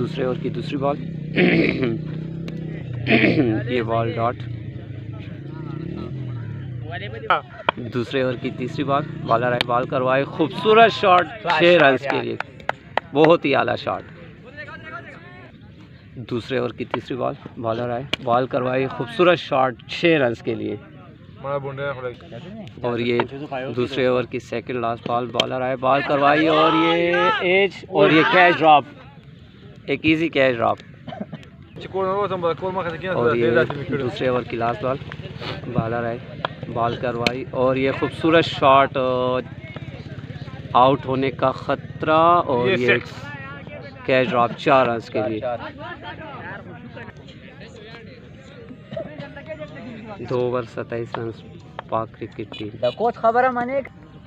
दूसरे ओवर की दूसरी बॉल ये बॉल डॉट। दूसरे ओवर की तीसरी बॉल, बॉलर आए बॉल करवाए, खूबसूरत शॉट 6 रन के लिए, बहुत ही आला शॉट। दूसरे ओवर की तीसरी बॉल, बॉलर आए बॉल करवाई, खूबसूरत शॉट 6 रन के लिए। और ये दूसरे ओवर की सेकंड लास्ट बॉल, बॉलर आए बॉल करवाई और ये एज और ये कैच ड्रॉप, एक इजी कैच ड्रॉप। और ये दूसरे ओवर की लास्ट बॉल, बॉलर आए बॉल करवाई और ये खूबसूरत शॉट, आउट होने का ख़तरा और ये कैच ड्रॉप 4 रन के लिए। 2 ओवर 27 रन पाक क्रिकेट टीम।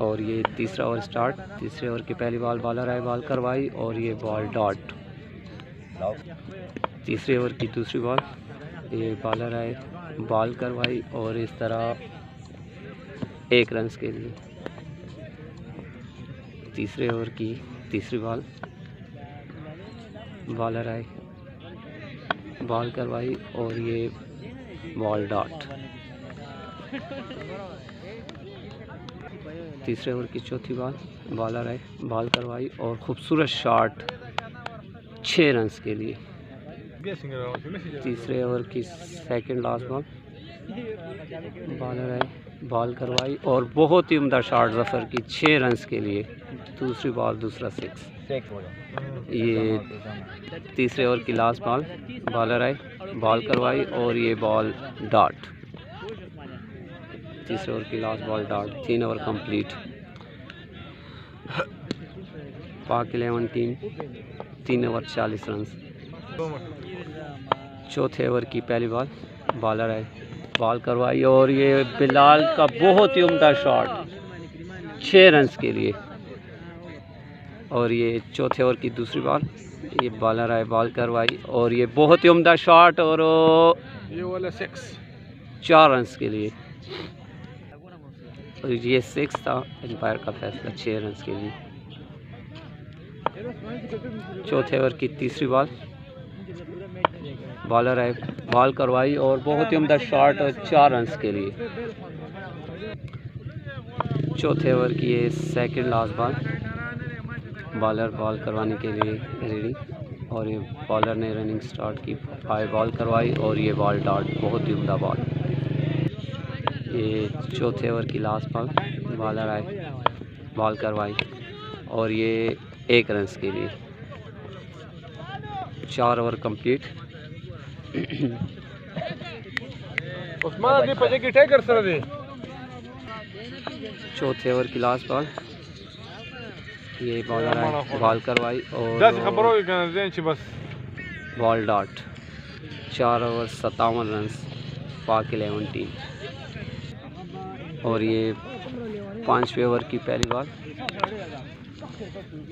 और ये तीसरा ओवर स्टार्ट। तीसरे ओवर की पहली बॉल, बॉलर आए बॉल करवाई और ये बॉल डॉट। तीसरे ओवर की दूसरी बॉल, ये बॉलर आए बॉल करवाई और इस तरह 1 रन के लिए। तीसरे ओवर की तीसरी बॉल, बॉलर आए बॉल करवाई और ये बॉल डॉट। तीसरे ओवर की चौथी बॉल, बॉलर आए बॉल करवाई और खूबसूरत शॉट 6 रन के लिए। तीसरे ओवर की सेकंड लास्ट बॉल, बॉलर आए बॉल करवाई और बहुत ही उम्दा शॉट जफ़र की 6 रन के लिए। दूसरी बॉल दूसरा 6। ये तीसरे ओवर की लास्ट बॉल, बॉलर आए बॉल करवाई और ये बॉल डॉट। तीसरे ओवर की last ball dot. 3 over complete. पाक 11 टीम 3 ओवर 40 रन। चौथे ओवर की पहली बॉल, बॉलर आए बॉल करवाई और ये बिलाल का बहुत ही उम्दा शॉट 6 रन के लिए। और ये चौथे ओवर की दूसरी बॉल, ये बॉलर आए बॉल करवाई और ये बहुत ही उम्दा शॉट और ये वाला 6 4 रन के लिए। और ये 6 था, एम्पायर का फैसला 6 रन के लिए। चौथे ओवर की तीसरी बॉल, बॉलर आए बॉल करवाई और बहुत ही उम्दा शॉट 4 रन के लिए। चौथे ओवर की ये second last ball, bowler ball करवाने के लिए रेडी और ये बॉलर ने रनिंग स्टार्ट की, आए बॉल करवाई और ये बॉल डॉट, बहुत ही उम्दा बॉल। ये चौथे ओवर की लास्ट बॉल, बॉलर आए बॉल करवाई और ये 1 रन के लिए। 4 ओवर कंप्लीट। चौथे ओवर की लास्ट बॉल, ये बॉलर आए बॉल करवाई और बॉल डॉट। 4 ओवर 57 रन पाक 11 टीम। और ये 5वें ओवर की पहली बॉल,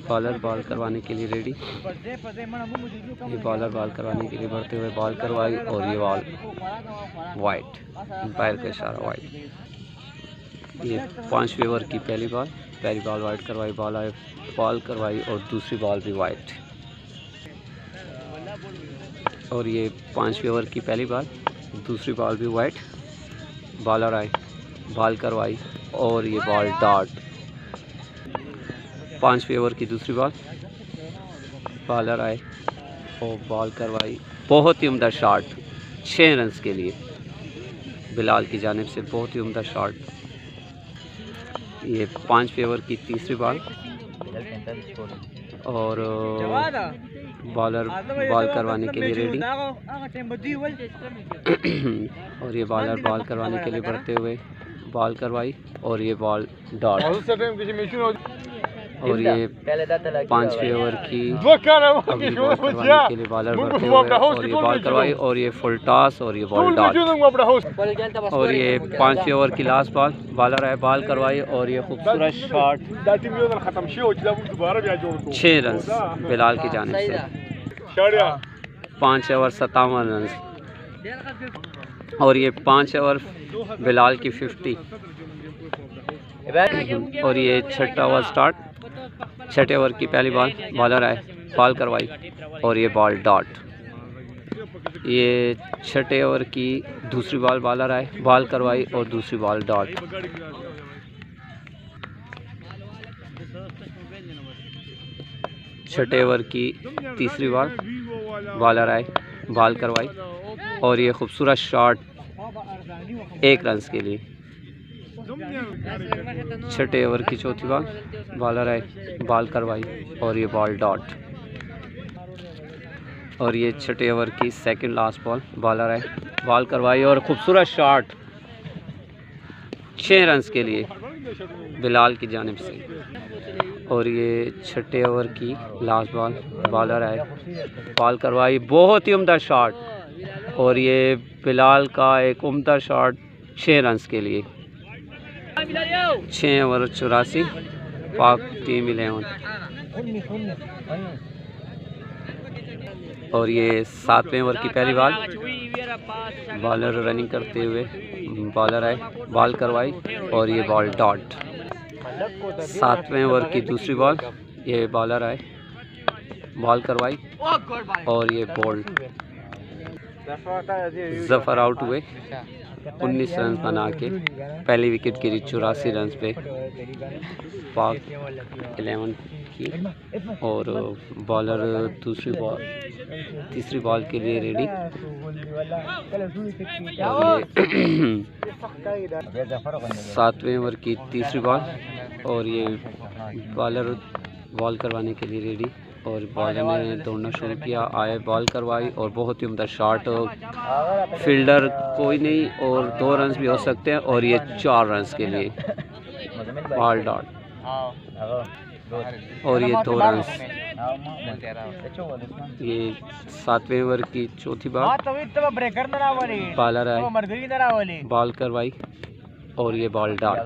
बॉलर बॉल करवाने के लिए रेडी। ये बॉलर बॉल करवाने के लिए बढ़ते हुए बॉल करवाई और ये बॉल वाइट, एम्पायर का इशारा वाइट। ये 5वें ओवर की पहली बॉल वाइट करवाई, बॉल आए बॉल करवाई और दूसरी बॉल भी वाइट। और ये 5वें ओवर की पहली बॉल, दूसरी बॉल भी वाइट, बॉलर आए बॉल करवाई और ये बॉल डॉट। 5वें ओवर की दूसरी बॉल, बॉलर आए और बॉल करवाई, बहुत ही उम्दा शॉट 6 रन के लिए। बिलाल की जानिब से बहुत ही उम्दा शॉट। ये 5वें ओवर की तीसरी बॉल और बॉलर बॉल करवाने के लिए रेडी। और ये बॉलर बॉल करवाने के लिए बढ़ते हुए बॉल करवाई और ये बॉल डॉट। और ये 5वें ओवर की बॉल करवाने के लिए बॉलर बढ़ते हुए और ये बॉल करवाई और ये फुल टॉस और ये बॉल डॉट। और ये 5वें ओवर की लास्ट बॉल, बॉलर आए बॉल करवाई और ये खूबसूरत शॉट 6 रन बिलाल की जानिब से। 5 ओवर 57 रन। और ये 5 ओवर बिलाल की 50। और ये 6ठा ओवर स्टार्ट। 6ठे ओवर की पहली बॉल, बॉलर आए बॉल करवाई और ये बॉल डॉट। ये छठे ओवर की दूसरी बॉल, बॉलर आए, बॉल करवाई और दूसरी बॉल डॉट। छठे ओवर की तीसरी बॉल, बॉलर आए, बॉल करवाई और ये खूबसूरत शॉट 1 रन के लिए। छठे ओवर की चौथी बॉल, बॉलर आए, बॉल करवाई और ये बॉल डॉट। और ये छठे ओवर की सेकंड लास्ट बॉल, बॉलर आए, बॉल करवाई और खूबसूरत शॉट 6 रन के लिए बिलाल की जानिब से। और ये छठे ओवर की लास्ट बॉल, बॉलर आए, बॉल करवाई, बहुत ही उम्दा शॉट और ये बिलाल का एक उम्दा शॉट 6 रन के लिए। 6 ओवर 84, पाक टीम 11। और ये 7वें ओवर की पहली बॉल, बॉलर रनिंग करते हुए, बॉलर आए, बॉल करवाई और ये बॉल डॉट। 7वें ओवर की दूसरी बॉल, ये बॉलर आए, बॉल करवाई और ये बॉल। जफर आउट हुए 19 रन बना के। पहली विकेट गिरी 84 रन पे पाक 11 की। और बॉलर तीसरी बॉल के लिए रेडी। और ये 7वें ओवर की तीसरी बॉल और ये बॉलर बॉल करवाने के लिए रेडी। और बॉलर ने दौड़ना शुरू किया, आए, बॉल करवाई और बहुत ही उम्दा शॉट। फील्डर कोई नहीं और 2 रन भी हो सकते हैं और ये 4 रन के लिए बॉल डॉट। और ये 2 रन। ये 7वें ओवर की चौथी बॉल, बॉलर आए, बॉल करवाई और ये बॉल डॉट।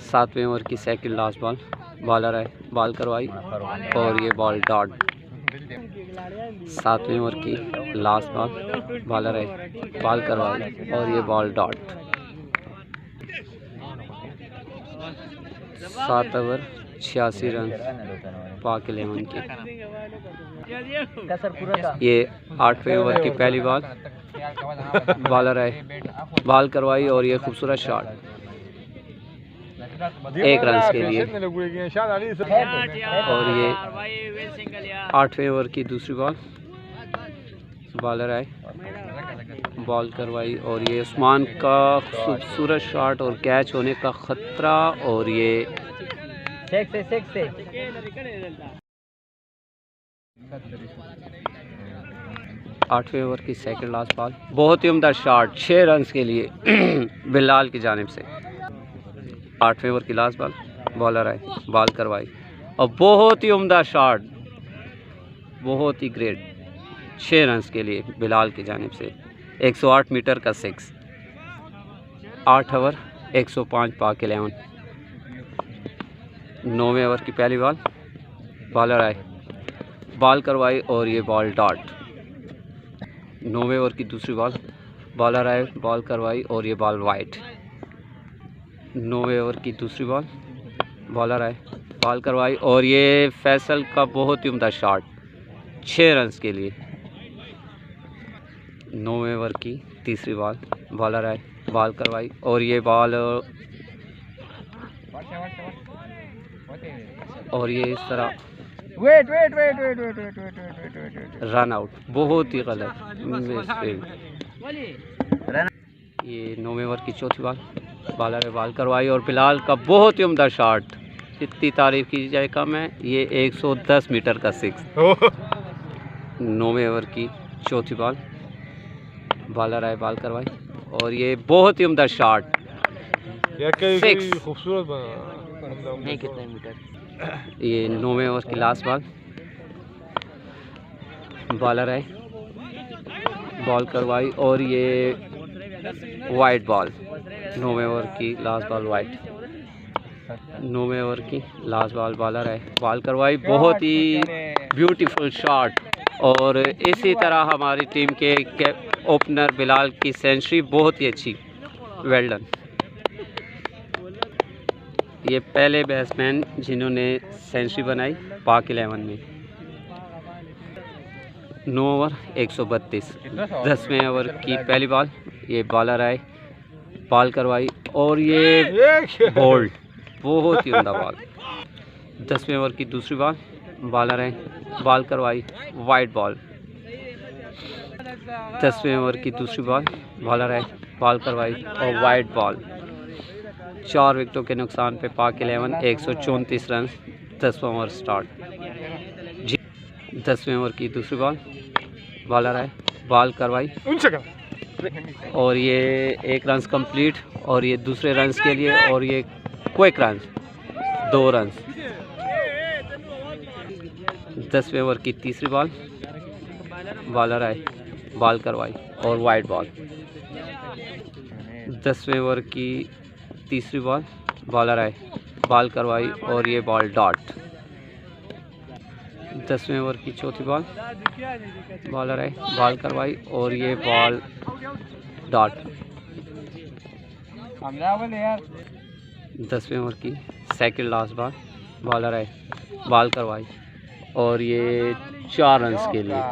7वें ओवर की सेकंड लास्ट बॉल, बॉलर आए, बॉल करवाई और ये बॉल डॉट। 7वें ओवर की लास्ट बॉल, बॉलर आए, बॉल करवाई और ये बॉल डॉट। 7 ओवर 86 रन पाक 11 की। ये 8वें ओवर की पहली बॉल, बॉलर आए, बॉल करवाई और ये खूबसूरत शॉट 1 रन के लिए। और ये 8वें ओवर की दूसरी बॉल, बॉलर आए, बॉल करवाई और ये उस्मान का खूबसूरत शॉट और कैच होने का ख़तरा। और ये 8वें ओवर की सेकंड लास्ट बॉल, बहुत ही उम्दा शॉट 6 रन के लिए बिलाल की जानिब से। 8वें ओवर की लास्ट बॉल, बॉलर आए, बॉल करवाई और बहुत ही उम्दा शॉट, बहुत ही ग्रेट 6 रन के लिए बिलाल की जानिब से। 108 मीटर का 6। 8 ओवर 105 पाक 11। 9वें ओवर की पहली बॉल, बॉलर आए, बॉल करवाई और ये बॉल डॉट। 9वें ओवर की दूसरी बॉल, बॉलर आए, बॉल करवाई और ये बॉल वाइट। 9वें ओवर की दूसरी बॉल, बॉलर आए, बॉल करवाई और ये फैसल का बहुत ही उम्दा शॉट 6 रन के लिए। 9वें ओवर की तीसरी बॉल, बॉलर आए, बॉल करवाई और ये बॉल और ये इस तरह रन आउट, बहुत ही गलत। ये 9वें ओवर की चौथी बॉल, बॉलर है, बॉल करवाई और बिलाल का बहुत ही उम्दा शॉट, जितनी तारीफ की जाए कम है। ये 110 मीटर का 6। 9वें ओवर की चौथी बॉल, बॉलर आए, बॉल करवाई और ये बहुत ही उम्दा शॉट 6। खूबसूरत कितने मीटर। ये 9वें ओवर की लास्ट बॉल, बॉलर आए, बॉल करवाई और ये वाइट बॉल। 9वें ओवर की लास्ट बॉल वाइट। 9वें ओवर की लास्ट बॉल, बॉलर आए, बॉल करवाई, बहुत ही ब्यूटीफुल शॉट। और इसी तरह हमारी टीम के ओपनर बिलाल की सेंचुरी बहुत ही अच्छी। Well done. ये पहले बैट्समैन जिन्होंने सेंचुरी बनाई पाक 11 में। 9 ओवर 132। 10वें ओवर की पहली बॉल, ये बॉलर आए, बॉल करवाई और ये बोल्ड, बहुत ही उम्दा बॉल। 10वें ओवर की दूसरी बॉल, बॉलर आए, बॉल करवाई, वाइड बॉल। 10वें ओवर की दूसरी बॉल, बॉलर आए, बॉल करवाई और वाइड बॉल। 4 विकेटों के नुकसान पे पाक 11 134 रन। 10वां ओवर स्टार्ट। 10वें ओवर की दूसरी बॉल, बॉलर आए, बॉल करवाई और ये 1 रन कंप्लीट और ये दूसरे रन के लिए और ये क्विक रन 2 रन। 10वें ओवर की तीसरी बॉल, बॉलर आए, बॉल करवाई और वाइड बॉल। 10वें ओवर की तीसरी बॉल, बॉलर आए, बॉल करवाई और ये बॉल डॉट। 10वें ओवर की चौथी बॉल, बॉलर आए, बॉल करवाई और ये बॉल डॉट। 10वें ओवर की सेकंड लास्ट बॉल, बॉलर आए, बॉल करवाई और ये 4 रन के लिए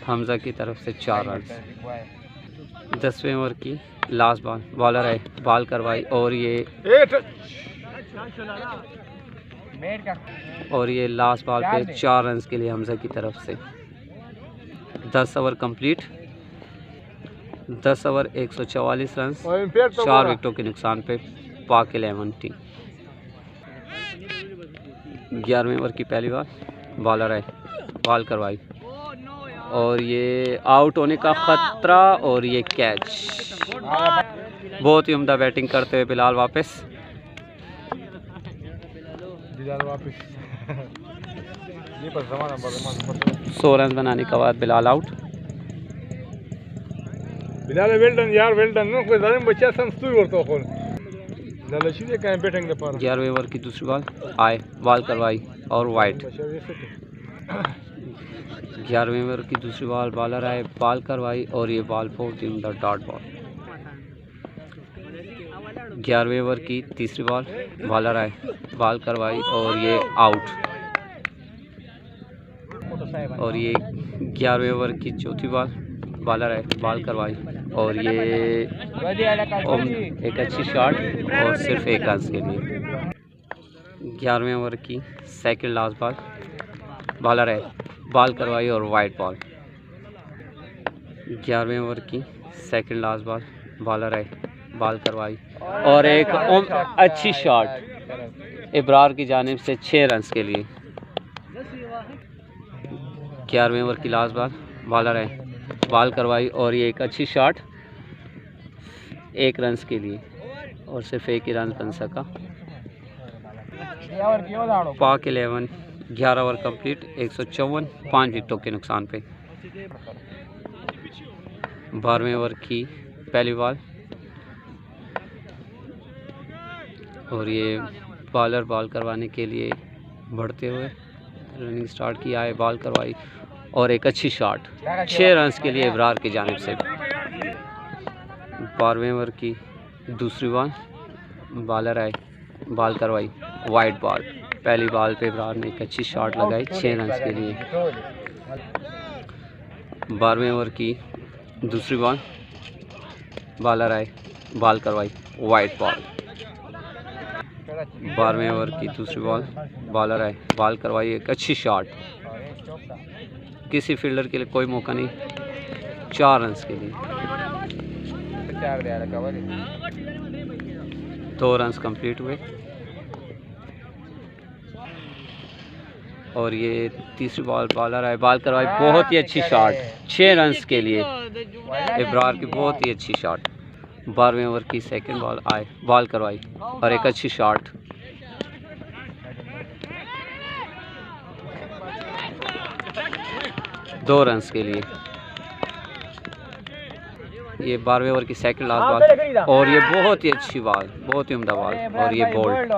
हमजा की तरफ से 4 रन। 10वें ओवर की लास्ट बॉल, बॉलर आए, बॉल करवाई और ये लास्ट बॉल पे 4 रन के लिए हमजा की तरफ से। 10 ओवर कंप्लीट। 10 ओवर 144 रन, 4 विकेटों के नुकसान पे पाक 11 टीम। 11वें ओवर की पहली बॉल, बॉलर आए, बॉल करवाई और ये आउट होने का ख़तरा और ये कैच। बहुत ही उम्दा बैटिंग करते हुए बिलाल वापस। 100 रन बनाने के बाद Bilal out. Bilal well done यार, वेल डन। कोई जालिम बच्चा संस्तुर करतो कोण झालं शिले काय बैटिंग दे पार। 11वें ओवर की दूसरी बॉल आए, बॉल करवाई और वाइड। 11वें ओवर की दूसरी बॉल, बॉलर आए, बॉल करवाई और ये बॉल बहुत ही उम्दा डॉट बॉल। 11वें ओवर की तीसरी बॉल, बॉलर आए, बॉल करवाई और ये आउट। और ये 11वें ओवर की चौथी बॉल, बॉलर आए, बॉल करवाई और ये एक अच्छी शॉट और सिर्फ 1 रन के लिए। 11वें ओवर की सेकंड लास्ट बॉल, बॉलर आए, बॉल करवाई और वाइड बॉल। 11वें ओवर की सेकंड लास्ट बॉल, बॉलर आए, बॉल करवाई और एक अच्छी शॉट इब्रार की जानिब से 6 रन के लिए। 11वें ओवर की लास्ट बॉल, बॉलर आए, बॉल करवाई और ये एक अच्छी शॉट 1 रन के लिए और सिर्फ 1 ही रन बन सका। पाक 11 11 ओवर कंप्लीट 154, 5 विकेटों के नुकसान पे। 12वें ओवर की पहली बॉल और ये बॉलर बॉल करवाने के लिए बढ़ते हुए रनिंग स्टार्ट किया है, बॉल करवाई और एक अच्छी शॉट 6 रन के लिए इब्रार की जानिब से। 12वें ओवर की दूसरी बॉल, बॉलर आए, बॉल करवाई, वाइड बॉल। पहली बॉल पे इब्रार ने एक अच्छी शॉट लगाई 6 रन के लिए। 12वें ओवर की दूसरी बॉल, बॉलर आए, बॉल करवाई, वाइड बॉल। 12वें ओवर की दूसरी बॉल, बॉलर आए, बॉल करवाई, एक अच्छी शॉट, किसी फील्डर के लिए कोई मौका नहीं, 4 रन के लिए। 2 रन कंप्लीट हुए और ये तीसरी बॉल, बॉलर आए, बॉल करवाई, बहुत ही अच्छी शॉट 6 रन के लिए इब्रार की, बहुत ही अच्छी शॉट। 12वें ओवर की सेकंड बॉल आए, बॉल करवाई और एक अच्छी शॉट। दो रन के लिए। ये 12वें ओवर की सेकंड लास्ट बॉल और ये बहुत ही अच्छी बॉल, बहुत ही उम्दा बॉल और ये बोल्ड।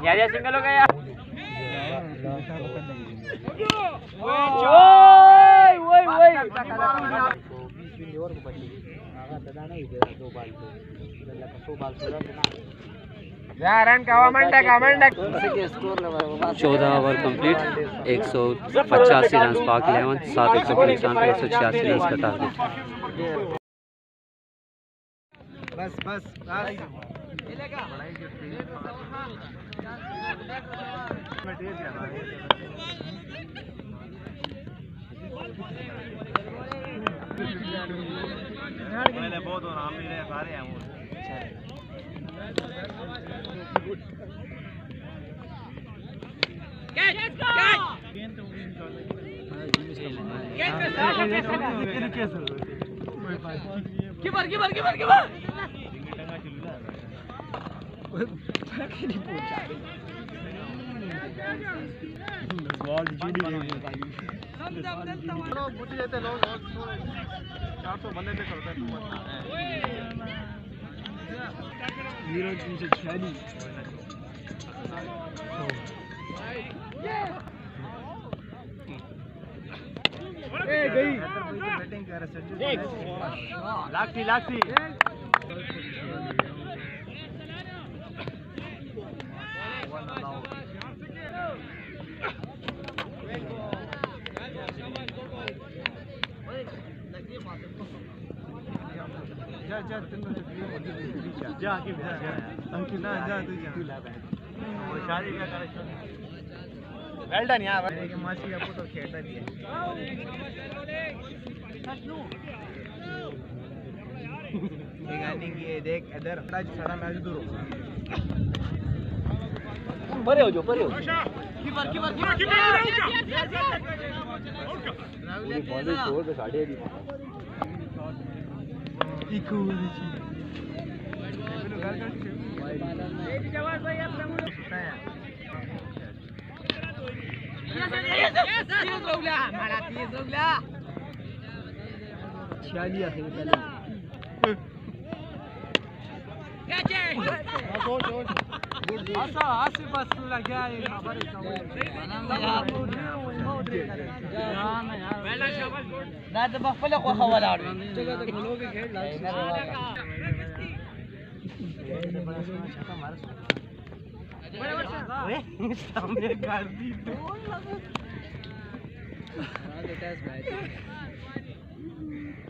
Ya single हो गया। चौदह ओवर कंप्लीट, 185 रन पाक 11, 7 186 रन का टारगेट। बस बहुत आराम मिल रहे सारे हैं लाखी वेल डन यार मासी का फोटो खेलता भी है निगानी की देख इधर सारा मैच दूर परे हो कीपर बॉल छोड़ दे साढ़े इको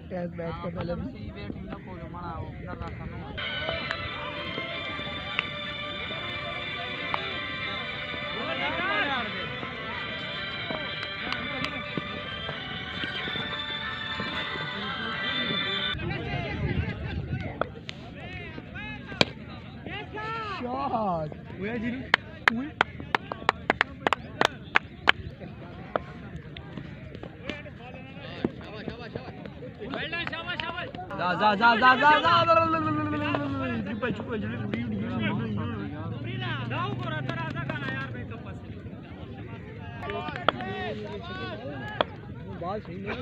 टेस्ट मैच का पहले shot. Where did it? बाल सही नहीं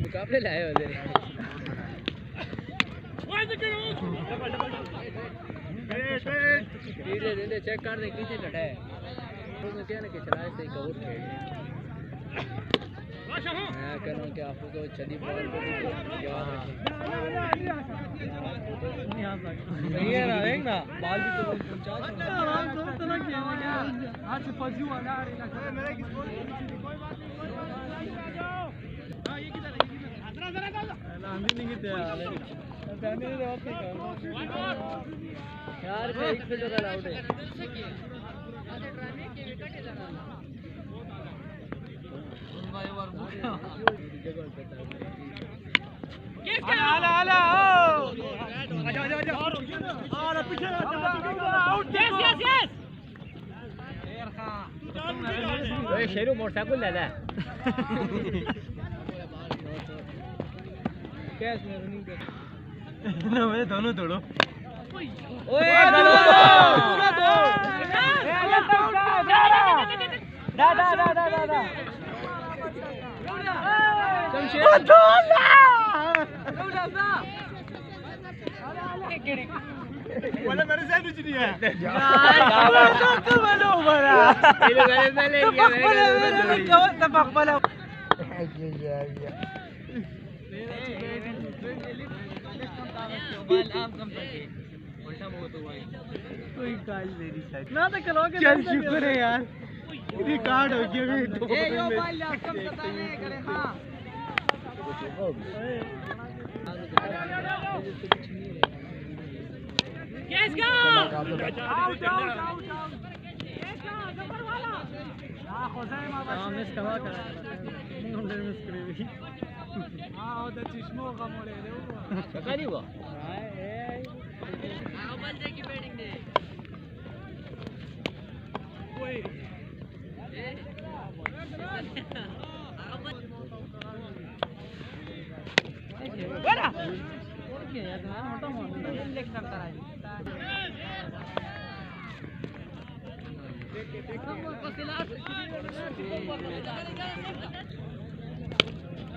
मुकाबले लाए होते धीरे चेक कर दे किसे लड़ा है तो क्या ना कि चला से कवर खेल मैं कह रहा हूं कि आपको तो चली बॉल को याद रखें नहीं है ना देख ना बॉल भी तो पहुंचा आराम से चला खेलेगा आज से पजू वाला आ रहा है मेरा किस बॉल कोई बात नहीं हां ये किधर है आंधी नहीं गिरते जाने दे और यार पे एक से ज्यादा आउट है आला आजा पीछे आउट यस ओए शेरू मोटरसाइकिल ले ले कैच में रनिंग कर ना मैं दोनों तोड़ो ओए दादा शमशेर वाला मेरे साथ कुछ नहीं है यार तो बोलो बड़ा ये लोग ऐसे ले गया मेरे को तबक वाला कोई काल मेरी साइड ना तो करोगे चल शुक्र है यार रिकॉर्ड हो गया ये दो यो बाल लास्ट कम बताने करे हां यस गो आउट नंबर वाला हां खोजाइमा बस मिस कवा कर नहीं होंगे मिस करेगी हां वो तो चश्मो का मोड़े रे पता नहीं हुआ हां बल दे की बैटिंग दे ओए बड़ा ओके यार ना मोटा मोटा लेग करता रहा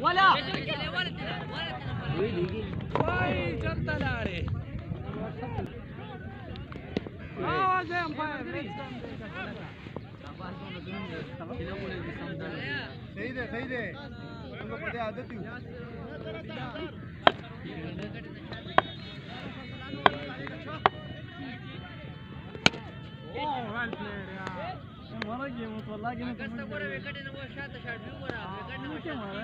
वाला वही चलता ला रे आवाज है अंपायर सही दे उनको पता आदत ही well played यार हमारा गेम तो लागे ना कष्ट करे विकेट ने वो शॉट व्यू करा विकेट ने क्या मारा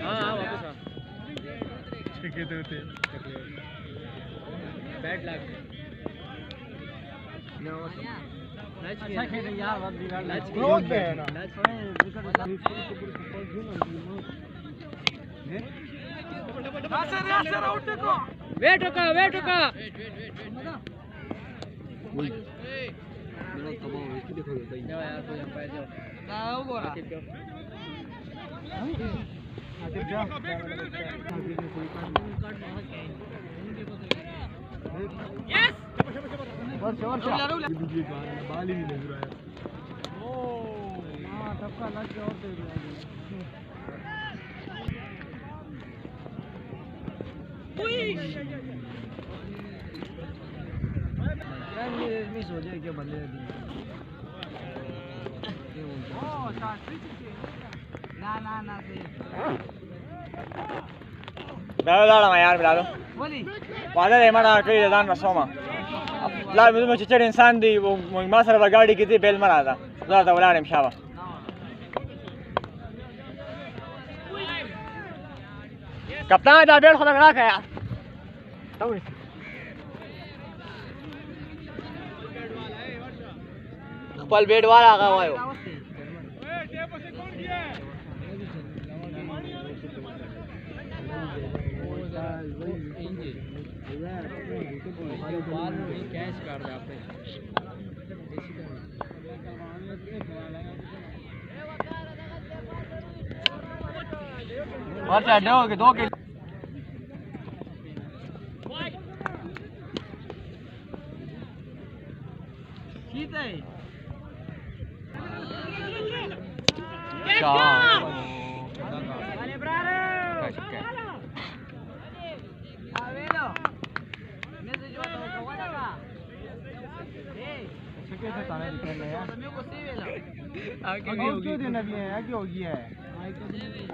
हां वापस आ ठीक है तो बैड लग नो अच्छा खेल यार बहुत बिगाड़ मैच है ना विकेट आउट देखो वेट का वही मेरा तबाह है कि देखो जाओ यार कोई अंपायर जाओ आओ गोरा आतिफ जा यस और बाल ही नहीं लग रहा है ओ हां सबका लग गया और दे दिया मिस हो जाए क्या बंदे ना Dalam ayar berado. Wadah emang nak kerja dan rasoma. Lah, mesti macam ciri insan di masa bergadi kita bel mana ada. Dah tahu lah ni siapa. Kapten dah bel kena kena kaya. Tahu ni. Kapal bed वाला आगा हुआ है वो catch कर दे आपने और छड्डे हो गए 2 के ठीक है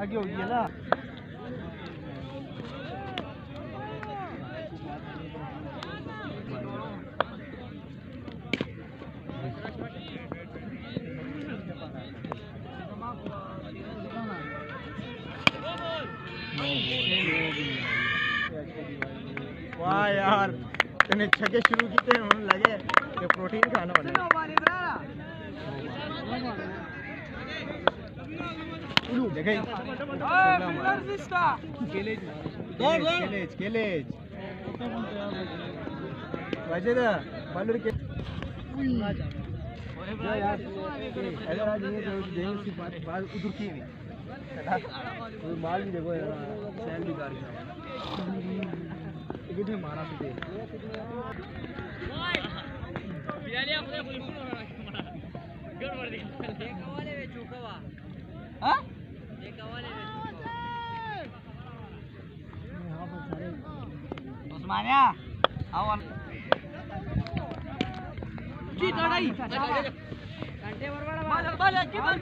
आगे होगी है ना वाह यार तूने छक्के शुरू किए मुझे लगे कि प्रोटीन खाना वाला देखे केलेज वजह ना बालूर के यार अगर आज ये तो देंगे उसकी बात उधर की नहीं माल भी देखो यार सैल भी कार कितने मारा थे बियाली आपने कोई गड़बड़ दी देखा वाले में चुकावा हां देखा वाले में यहां पर सारे उस्मानिया आओ की तड़ाई घंटे बरबड़ा बाल की बाल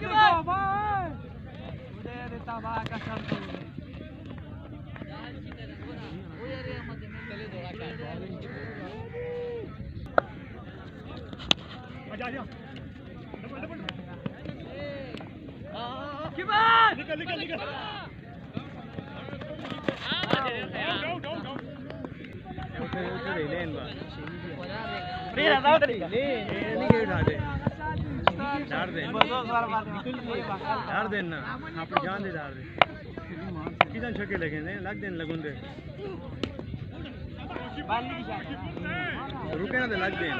उदय देता बा का सर तो आजा निकल डाल देना आप जान दे डाल दे किधर छक्के लगे लग देन लगुन दे रुके ना दे लग देन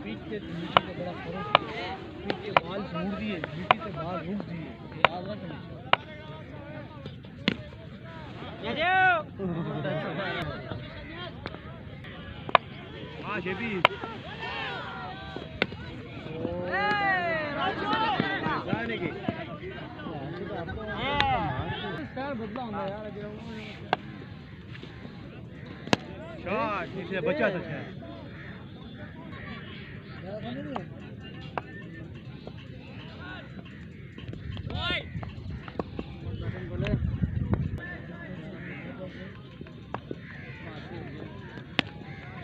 पीठ के नीचे का बड़ा फर्क पीठ के बाल मुड़ दिए नीचे से बाल रुक दिए याद रखना ये जाओ हां शेबी जाने की स्टार बदला होगा यार शॉट नीचे बचा सकता है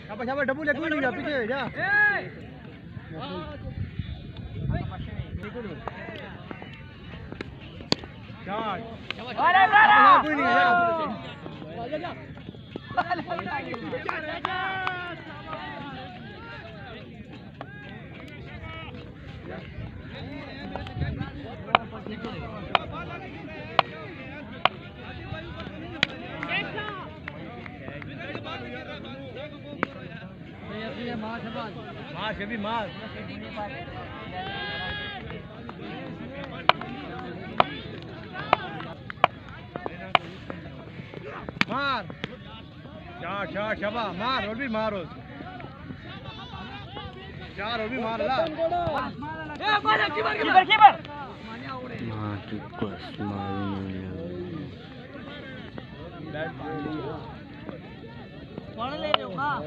शाबाश डबल एक नहीं जा पीछे जा शॉट अरे कोई नहीं जा मार शेबी मार मार चार शबा मार और भी मारो चार और भी मार ला कीपर ले लो हां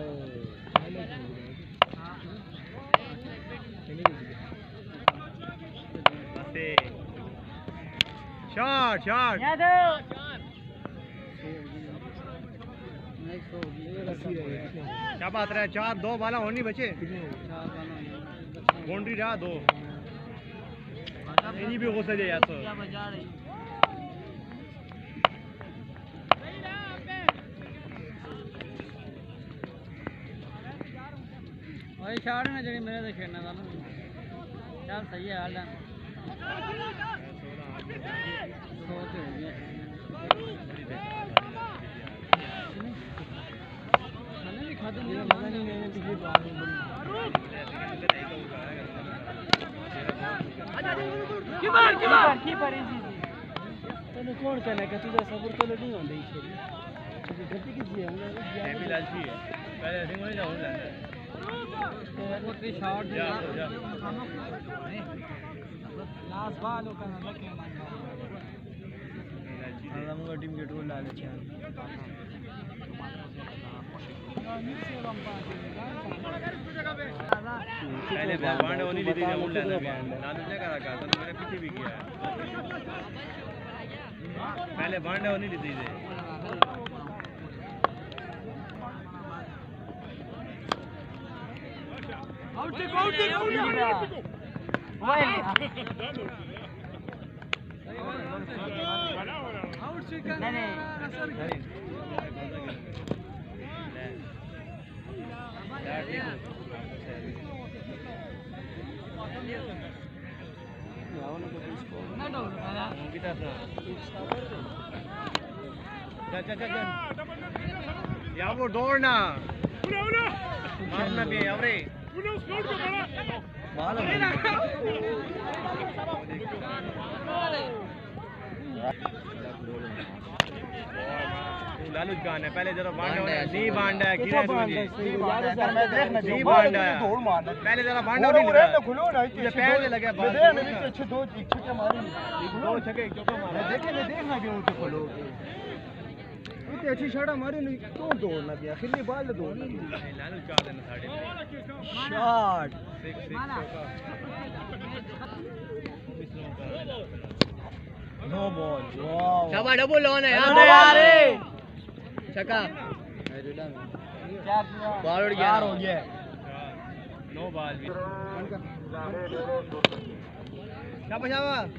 शॉट क्या बात रहा है 4-2 बाला होनी बचे बाउंड्री रहा 2 इन्हीं भी हो सके यार तो भाई शॉट में जड़ी मेरे से खेलना था ना यार सही है हाल कीपर तने कौन कहना कि तुझे सब्र तो नहीं होंदा इसे गलती की जी है भी लालची है पहले ऐसे नहीं जाऊं वो की शॉट जा लास्ट बालो का लगे हम टीम के टोल लालची है पहले बांड होनी ली थी उड़ लेना लालू ने करा का तो मेरे पीछे भी किया पहले बांड होनी ली थी आउट या वो दौड़ना मारना भी है अरे लालू जान है पहले जरा बांधा नहीं बांधा है गिरा नहीं बांधा है पहले जरा बांधा नहीं लगा खुलो ना ये पैर से लगा बाल में नीचे अच्छे दो छक्के मारे दो छक्के चौका मारा देखे मैं देखना क्यों उसे खोलो इतनी अच्छी शॉट मारी नहीं क्यों दौड़ना दिया खिल्ली बाल दौड़ना लालू चार देना साढ़े शॉट नो बॉल वाओ शाबाश डबल ऑन है यार छक्का बॉल उड़ गया हो गया नो बॉल भी शाबाश शाबाश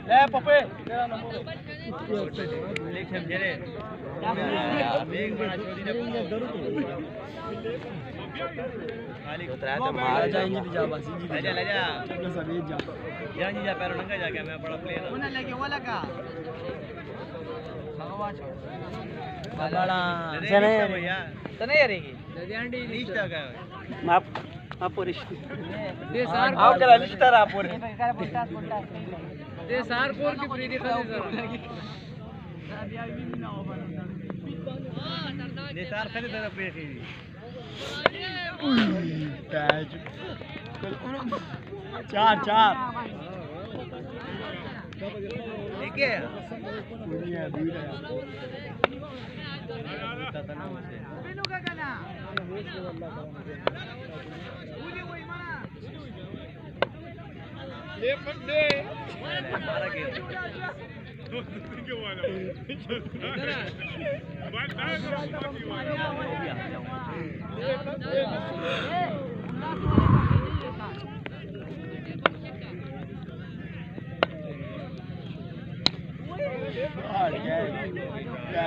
ले पप्पे तेरा नंबर देख समझे रे एक बड़ा छोटी ने खाली उतरा तो मार जाएंगे जा बस जी ले जा अपना सब जा या जी जा पैर नंगा जाके मैं बड़ा प्लेयर हूं ना लेके वाला का भगवान बड़ा चने भैया तने यारेगी ददियांडी लिस्ट का माप पूरी दे सर आओ करा लिस्ट रा पूरी दे सर कोर की फ्री दिखा दे सर दे सर खरीद तेरा पे थी टैच चार ठीक है दुनिया दूर है बिनु का गाना ले पड़े मारा के के वाला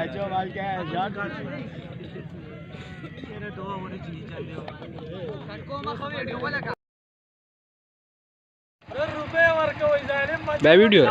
जो वाल क्या है शॉट तेरे दो ओवर जी चले हो कटको मा वीडियो वाला का रुपए वर्क हो जाए रे वीडियो